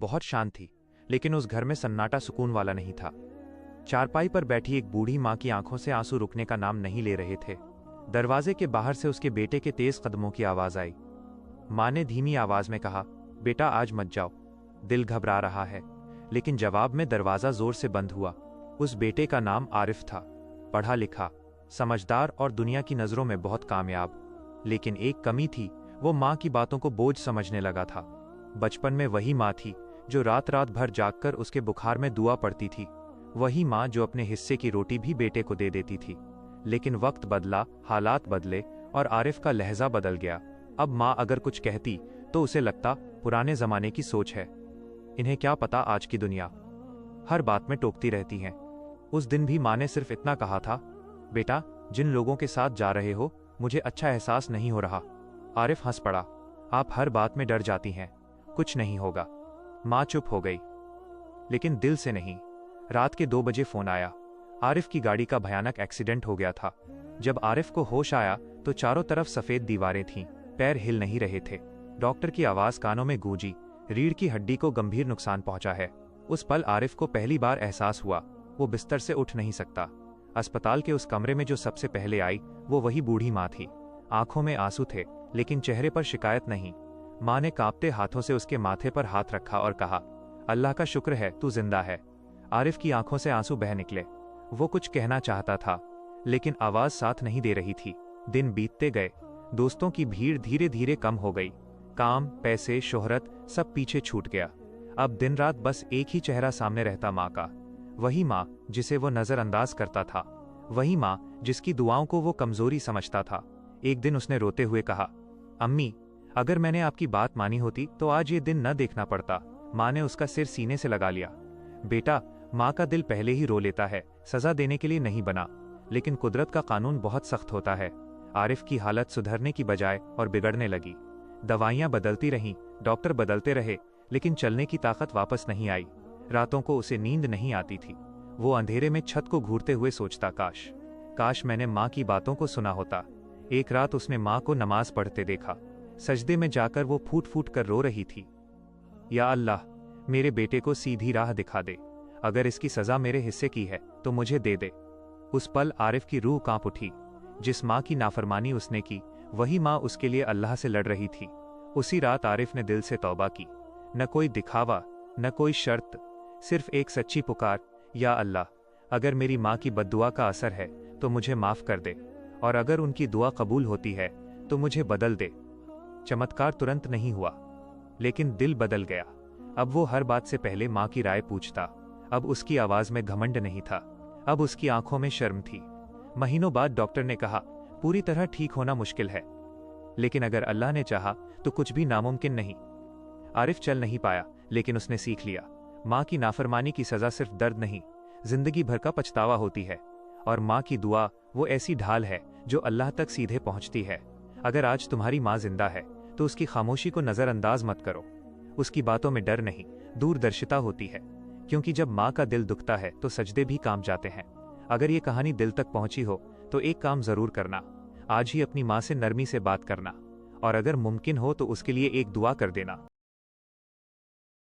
बहुत शांत थी, लेकिन उस घर में सन्नाटा सुकून वाला नहीं था। चारपाई पर बैठी एक बूढ़ी माँ की आंखों से आंसू रुकने का नाम नहीं ले रहे थे। दरवाजे के बाहर से उसके बेटे के तेज कदमों की आवाज आई। माँ ने धीमी आवाज में कहा, बेटा आज मत जाओ, दिल घबरा रहा है। लेकिन जवाब में दरवाजा जोर से बंद हुआ। उस बेटे का नाम आरिफ था, पढ़ा लिखा, समझदार और दुनिया की नजरों में बहुत कामयाब। लेकिन एक कमी थी, वो माँ की बातों को बोझ समझने लगा था। बचपन में वही माँ थी जो रात रात भर जागकर उसके बुखार में दुआ पड़ती थी, वही माँ जो अपने हिस्से की रोटी भी बेटे को दे देती थी। लेकिन वक्त बदला, हालात बदले और आरिफ का लहजा बदल गया। अब माँ अगर कुछ कहती तो उसे लगता पुराने जमाने की सोच है, इन्हें क्या पता आज की दुनिया, हर बात में टोकती रहती हैं। उस दिन भी माँ ने सिर्फ इतना कहा था, बेटा जिन लोगों के साथ जा रहे हो मुझे अच्छा एहसास नहीं हो रहा। आरिफ हंस पड़ा, आप हर बात में डर जाती हैं, कुछ नहीं होगा। माँ चुप हो गई, लेकिन दिल से नहीं। रात के 2 बजे फोन आया। आरिफ की गाड़ी का भयानक एक्सीडेंट हो गया था। जब आरिफ को होश आया तो चारों तरफ सफेद दीवारें थीं, पैर हिल नहीं रहे थे। डॉक्टर की आवाज कानों में गूंजी, रीढ़ की हड्डी को गंभीर नुकसान पहुंचा है। उस पल आरिफ को पहली बार एहसास हुआ, वो बिस्तर से उठ नहीं सकता। अस्पताल के उस कमरे में जो सबसे पहले आई वो वही बूढ़ी माँ थी। आंखों में आंसू थे, लेकिन चेहरे पर शिकायत नहीं। माँ ने कांपते हाथों से उसके माथे पर हाथ रखा और कहा, अल्लाह का शुक्र है तू जिंदा है। आरिफ की आंखों से आंसू बह निकले। वो कुछ कहना चाहता था, लेकिन आवाज साथ नहीं दे रही थी। दिन बीतते गए, दोस्तों की भीड़ धीरे धीरे कम हो गई। काम, पैसे, शोहरत सब पीछे छूट गया। अब दिन रात बस एक ही चेहरा सामने रहता, माँ का। वही माँ जिसे वो नजरअंदाज करता था, वही माँ जिसकी दुआओं को वो कमजोरी समझता था। एक दिन उसने रोते हुए कहा, अम्मी अगर मैंने आपकी बात मानी होती तो आज ये दिन न देखना पड़ता। माँ ने उसका सिर सीने से लगा लिया। बेटा, माँ का दिल पहले ही रो लेता है, सजा देने के लिए नहीं बना। लेकिन कुदरत का कानून बहुत सख्त होता है। आरिफ की हालत सुधरने की बजाय और बिगड़ने लगी। दवाइयां बदलती रहीं, डॉक्टर बदलते रहे, लेकिन चलने की ताकत वापस नहीं आई। रातों को उसे नींद नहीं आती थी। वो अंधेरे में छत को घूरते हुए सोचता, काश मैंने माँ की बातों को सुना होता। एक रात उसने माँ को नमाज पढ़ते देखा। सजदे में जाकर वो फूट फूट कर रो रही थी, या अल्लाह मेरे बेटे को सीधी राह दिखा दे, अगर इसकी सजा मेरे हिस्से की है तो मुझे दे दे। उस पल आरिफ की रूह कांप उठी। जिस माँ की नाफरमानी उसने की, वही माँ उसके लिए अल्लाह से लड़ रही थी। उसी रात आरिफ ने दिल से तौबा की। न कोई दिखावा, न कोई शर्त, सिर्फ एक सच्ची पुकार, या अल्लाह अगर मेरी माँ की बद्दुआ का असर है तो मुझे माफ कर दे, और अगर उनकी दुआ कबूल होती है तो मुझे बदल दे। चमत्कार तुरंत नहीं हुआ, लेकिन दिल बदल गया। अब वो हर बात से पहले माँ की राय पूछता। अब उसकी आवाज में घमंड नहीं था, अब उसकी आंखों में शर्म थी। महीनों बाद डॉक्टर ने कहा, पूरी तरह ठीक होना मुश्किल है, लेकिन अगर अल्लाह ने चाहा तो कुछ भी नामुमकिन नहीं। आरिफ चल नहीं पाया, लेकिन उसने सीख लिया, माँ की नाफरमानी की सजा सिर्फ दर्द नहीं, जिंदगी भर का पछतावा होती है। और माँ की दुआ वो ऐसी ढाल है जो अल्लाह तक सीधे पहुंचती है। अगर आज तुम्हारी माँ जिंदा है तो उसकी खामोशी को नजरअंदाज मत करो। उसकी बातों में डर नहीं, दूरदर्शिता होती है, क्योंकि जब माँ का दिल दुखता है तो सजदे भी काम जाते हैं। अगर ये कहानी दिल तक पहुंची हो तो एक काम जरूर करना, आज ही अपनी माँ से नरमी से बात करना, और अगर मुमकिन हो तो उसके लिए एक दुआ कर देना।